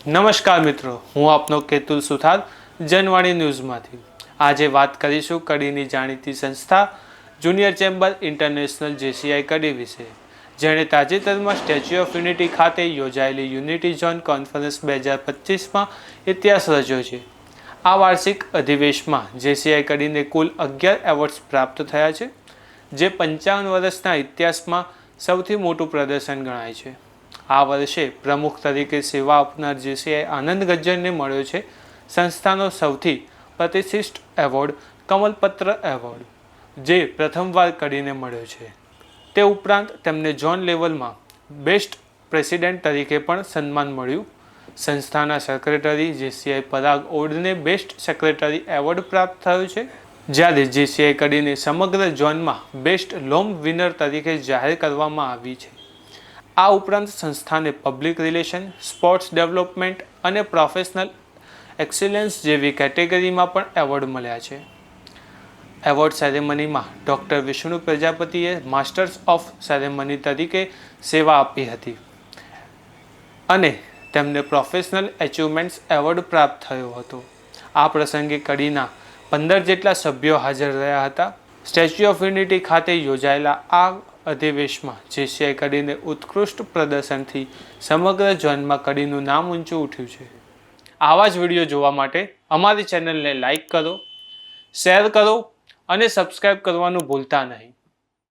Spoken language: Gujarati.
નમસ્કાર મિત્રો, હું આપનો કેતુલ સુથાર જનવાણી ન્યૂઝમાંથી આજે વાત કરીશું કડીની જાણીતી સંસ્થા જુનિયર ચેમ્બર ઇન્ટરનેશનલ જેસીઆઈ કડી વિશે, જેણે તાજેતરમાં સ્ટેચ્યુ ઓફ યુનિટી ખાતે યોજાયેલી યુનિટી ઝોન કોન્ફરન્સ 2025માં ઇતિહાસ રચ્યો છે. આ વાર્ષિક અધિવેશનમાં જેસીઆઈ કડીને કુલ 11 એવોર્ડ્સ પ્રાપ્ત થયા છે, જે 55 વર્ષના ઇતિહાસમાં સૌથી મોટું પ્રદર્શન ગણાય છે. આ વર્ષે પ્રમુખ તરીકે સેવા આપનાર જેસીઆઈ આનંદ ગજ્જરને મળ્યો છે સંસ્થાનો સૌથી પ્રતિષ્ઠિત એવોર્ડ કમલપત્ર એવોર્ડ, જે પ્રથમવાર કડીને મળ્યો છે. તે ઉપરાંત તેમને ઝોન લેવલમાં બેસ્ટ પ્રેસિડેન્ટ તરીકે પણ સન્માન મળ્યું. સંસ્થાના સેક્રેટરી જેસીઆઈ પરાગ ઓડને બેસ્ટ સેક્રેટરી એવોર્ડ પ્રાપ્ત થયો છે, જ્યારે જેસીઆઈ કડીને સમગ્ર ઝોનમાં બેસ્ટ લોમ વિનર તરીકે જાહેર કરવામાં આવી છે. આ ઉપરાંત સંસ્થાને પબ્લિક રિલેશન, સ્પોર્ટ્સ ડેવલપમેન્ટ અને પ્રોફેશનલ એક્સિલન્સ જેવી કેટેગરીમાં પણ એવોર્ડ મળ્યા છે. એવોર્ડ સેરેમનીમાં ડૉક્ટર વિષ્ણુ પ્રજાપતિએ માસ્ટર્સ ઓફ સેરેમની તરીકે સેવા આપી હતી અને તેમને પ્રોફેશનલ એચિવમેન્ટ્સ એવોર્ડ પ્રાપ્ત થયો હતો. આ પ્રસંગે કડીના 15 જેટલા સભ્યો હાજર રહ્યા હતા. સ્ટેચ્યુ ઓફ યુનિટી ખાતે યોજાયેલા આ અધિવેશનમાં જેસીઆઈ કડીને ઉત્કૃષ્ટ પ્રદર્શનથી સમગ્ર ઝોનમાં કડીનું નામ ઊંચું ઉઠ્યું છે. આવા જ વિડીયો જોવા માટે અમારી ચેનલને લાઇક કરો, શેર કરો અને સબસ્ક્રાઇબ કરવાનું ભૂલતા નહીં.